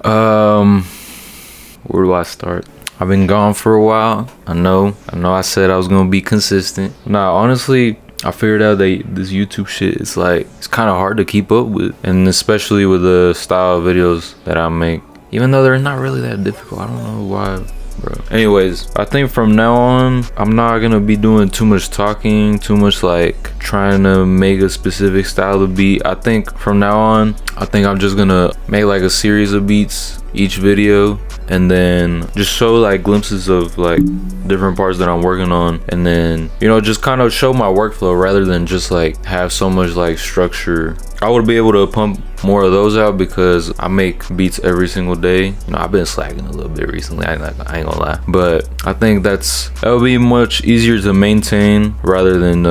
Where do I start? I've been gone for a while. I know I said I was gonna be consistent. Nah, honestly, I figured out that this YouTube shit is like, it's kind of hard to keep up with, and especially with the style of videos that I make, even though they're not really that difficult. I don't know why, bro. Anyways, I think from now on, I'm not gonna be doing too much talking, too much like trying to make a specific style of beat. I think from now on, I think I'm just gonna make like a series of beats each video, and then just show like glimpses of like different parts that I'm working on, and then, you know, just kind of show my workflow rather than just like have so much like structure. I would be able to pump more of those out because I make beats every single day. You know, I've been slacking a little bit recently, I ain't gonna lie, but I think that would be much easier to maintain rather than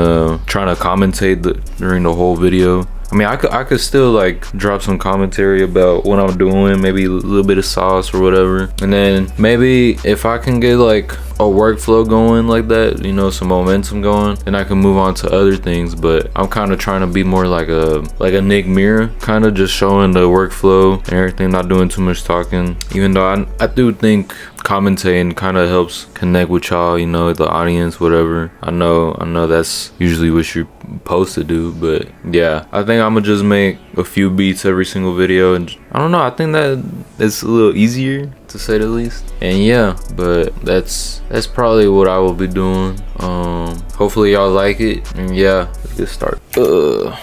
trying to commentate during the whole video. I mean, I could still like drop some commentary about what I'm doing, maybe a little bit of sauce or whatever, and then maybe if I can get like a workflow going like that, you know, some momentum going, then I can move on to other things. But I'm kind of trying to be more like a Nick Mirror, kind of just showing the workflow and everything, not doing too much talking, even though I do think commentating kind of helps connect with y'all, you know, the audience, whatever. I know that's usually what you're supposed to do, but yeah, I think I'm gonna just make a few beats every single video, and I don't know, I think that it's a little easier, to say the least. And yeah, but that's probably what I will be doing. Hopefully y'all like it, and yeah, let's get started.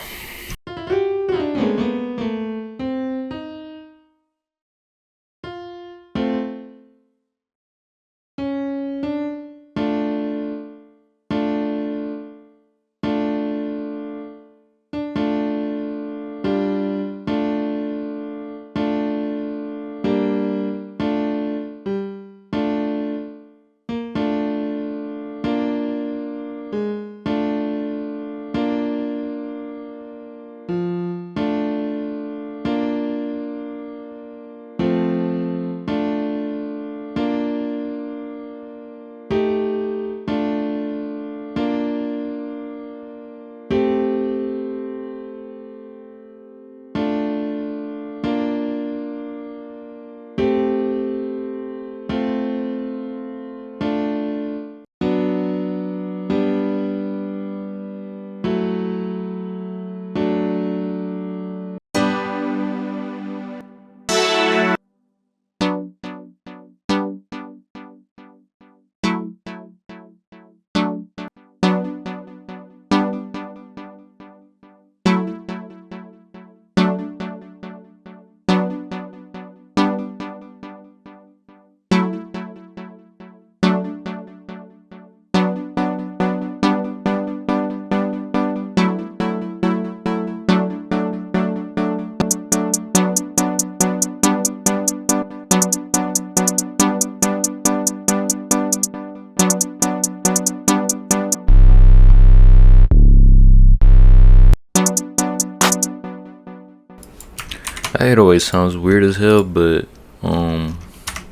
It always sounds weird as hell, but I'm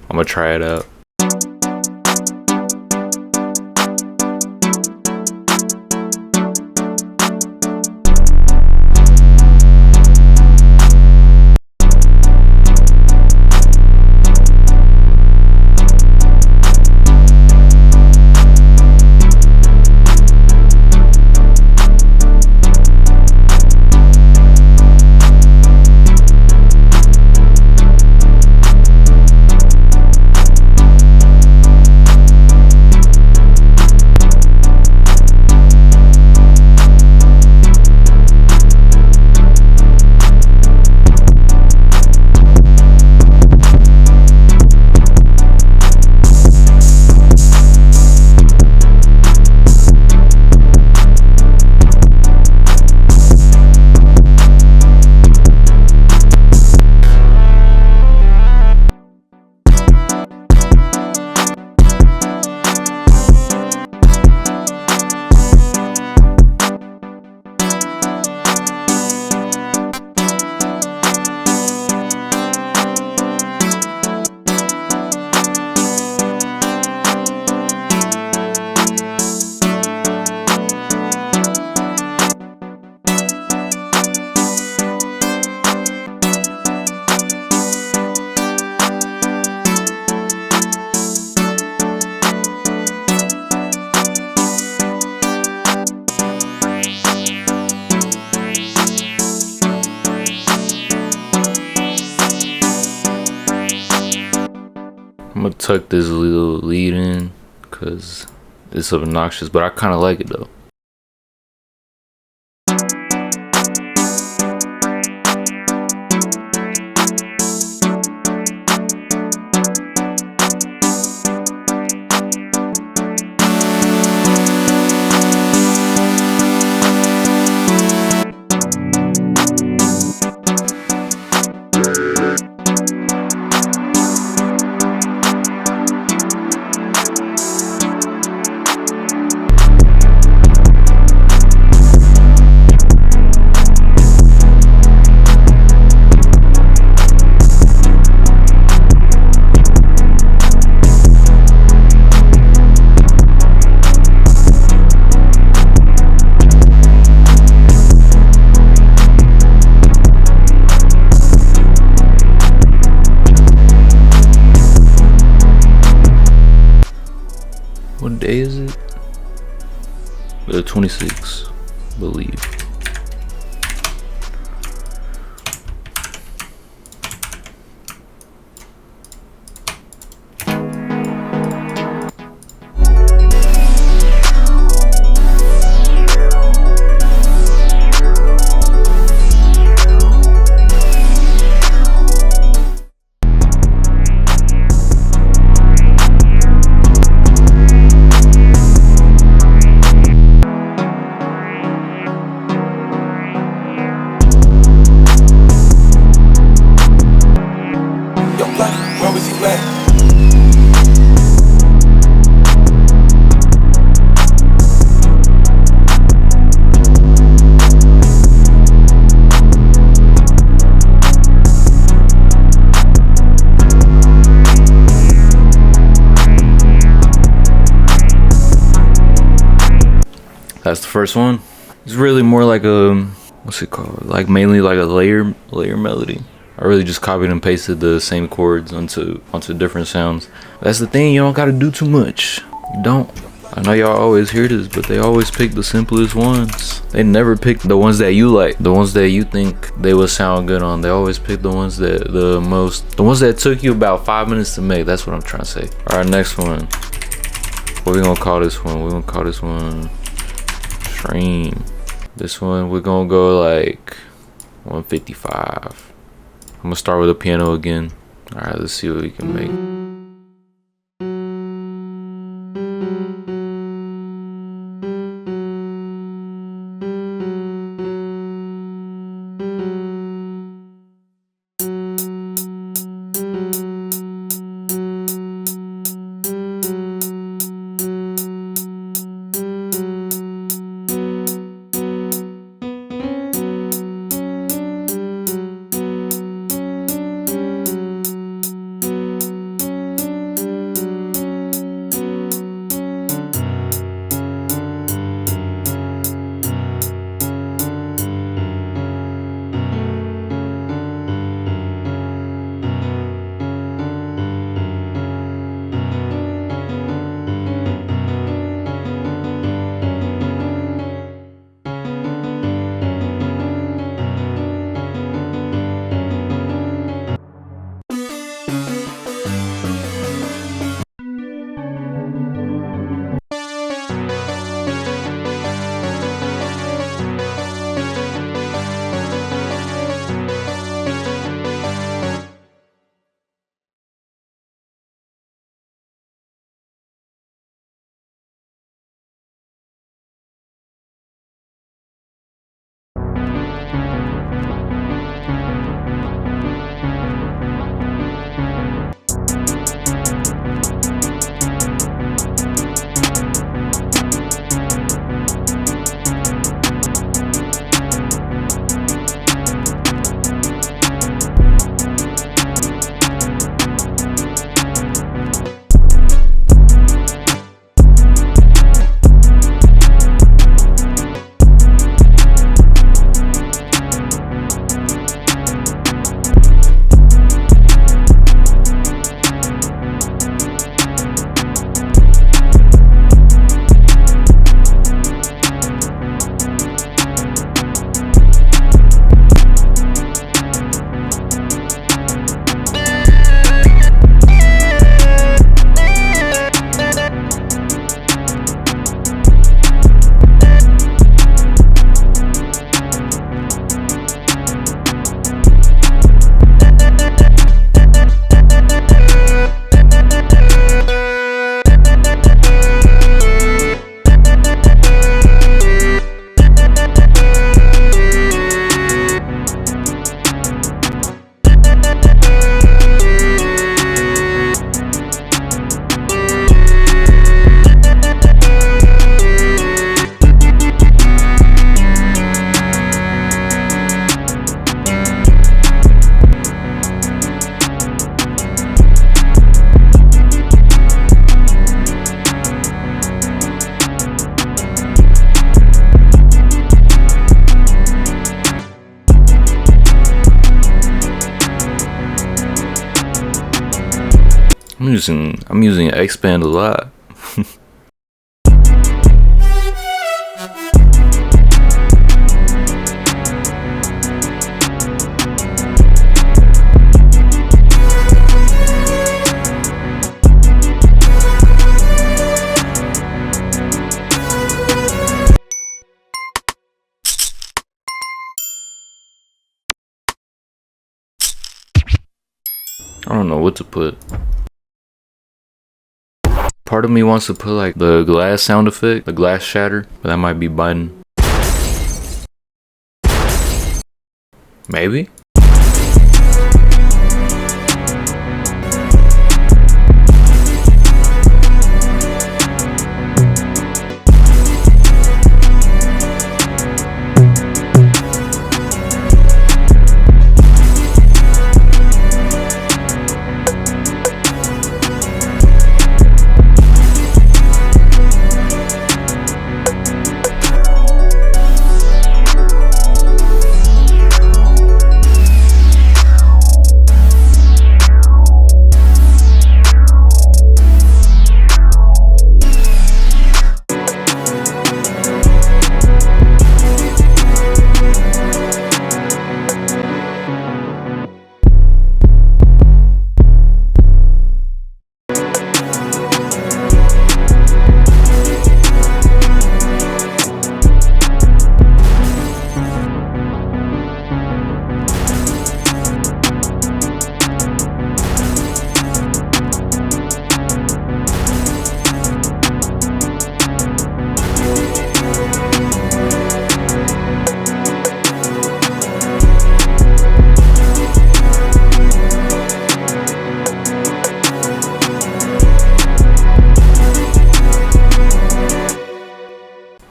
gonna try it out. I'm gonna tuck this little lead in because it's obnoxious, but I kind of like it though. What day is it? The 26th, I believe. That's the first one. It's really more like a, what's it called? Like mainly like a layer melody. I really just copied and pasted the same chords onto different sounds. That's the thing, you don't gotta do too much. You don't. I know y'all always hear this, but they always pick the simplest ones. They never pick the ones that you like, the ones that you think they would sound good on. They always pick the ones that the ones that took you about 5 minutes to make. That's what I'm trying to say. All right, next one. What we gonna call this one? We're gonna call this one Stream. This one we're gonna go like 155. I'm gonna start with the piano again. All right, let's see what we can make. I'm using Expand a lot. I don't know what to put. Part of me wants to put like the glass sound effect, the glass shatter, but that might be biting. Maybe?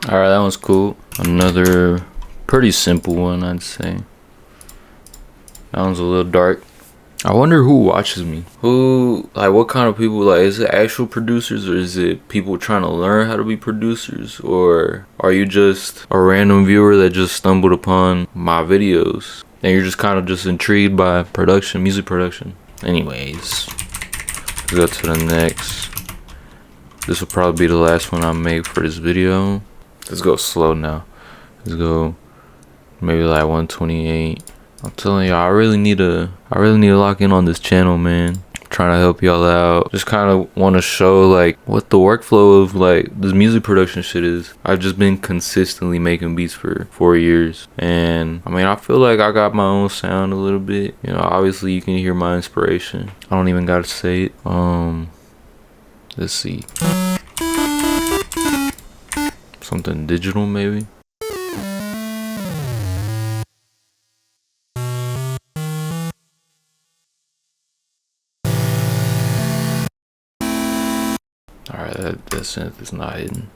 Alright, that one's cool. Another pretty simple one, I'd say. That one's a little dark. I wonder who watches me. Who, like, what kind of people, like, is it actual producers or is it people trying to learn how to be producers? Or are you just a random viewer that just stumbled upon my videos and you're just kind of just intrigued by production, music production? Anyways, let's go to the next. This will probably be the last one I make for this video. Let's go slow now. Let's go maybe like 128. I'm telling y'all, I really need to lock in on this channel, man. I'm trying to help y'all out. Just kind of want to show like what the workflow of like this music production shit is. I've just been consistently making beats for 4 years, and I mean, I feel like I got my own sound a little bit. You know, obviously you can hear my inspiration. I don't even gotta say it. Let's see. Something digital, maybe. Alright, that synth is not hidden.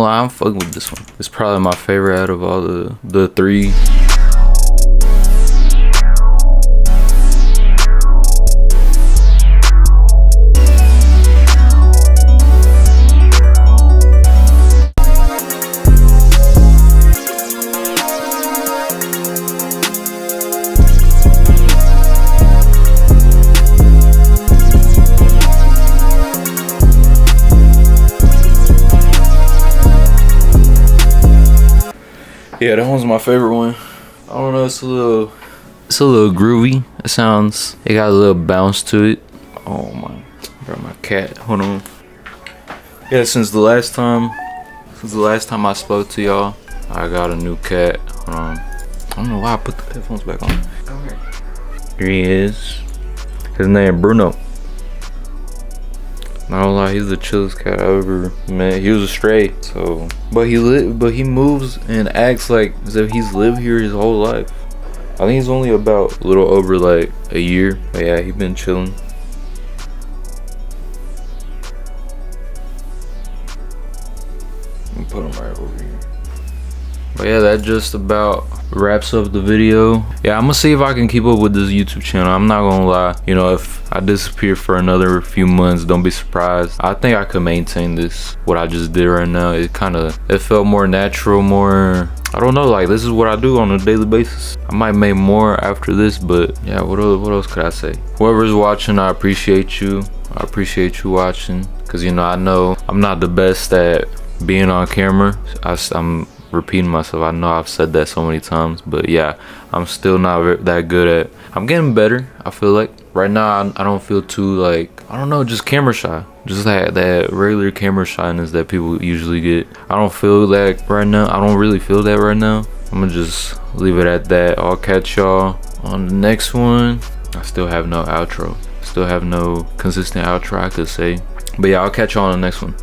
gonna lie, I'm fucking with this one. It's probably my favorite out of all the three. Yeah, that one's my favorite one. I don't know, it's a little groovy. It got a little bounce to it. Oh my, bro, my cat, hold on. Yeah, since the last time I spoke to y'all, I got a new cat. Hold on. I don't know why I put the headphones back on. Here he is. His name Bruno. Not gonna lie, he's the chillest cat I ever met. He was a stray, so but he moves and acts like as if he's lived here his whole life. I think he's only about a little over like a year. But yeah, he's been chilling. Put him right over here. But yeah, that just about wraps up the video. Yeah, I'm gonna see if I can keep up with this YouTube channel. I'm not gonna lie, you know, if I disappear for another few months, don't be surprised. I think I could maintain this, what I just did right now. It felt more natural, more, I don't know, like this is what I do on a daily basis. I might make more after this, but yeah, what else could I say? Whoever's watching, I appreciate you. I appreciate you watching, because you know, I know I'm not the best at being on camera. I'm repeating myself. I know I've said that so many times, but yeah, I'm still not that good at. I'm getting better. I feel like right now I don't feel too, like, I don't know, just camera shy, just that regular camera shyness that people usually get. I don't feel that right now. I don't really feel that right now. I'm gonna just leave it at that. I'll catch y'all on the next one. I still have no outro, still have no consistent outro I could say, but yeah, I'll catch y'all on the next one.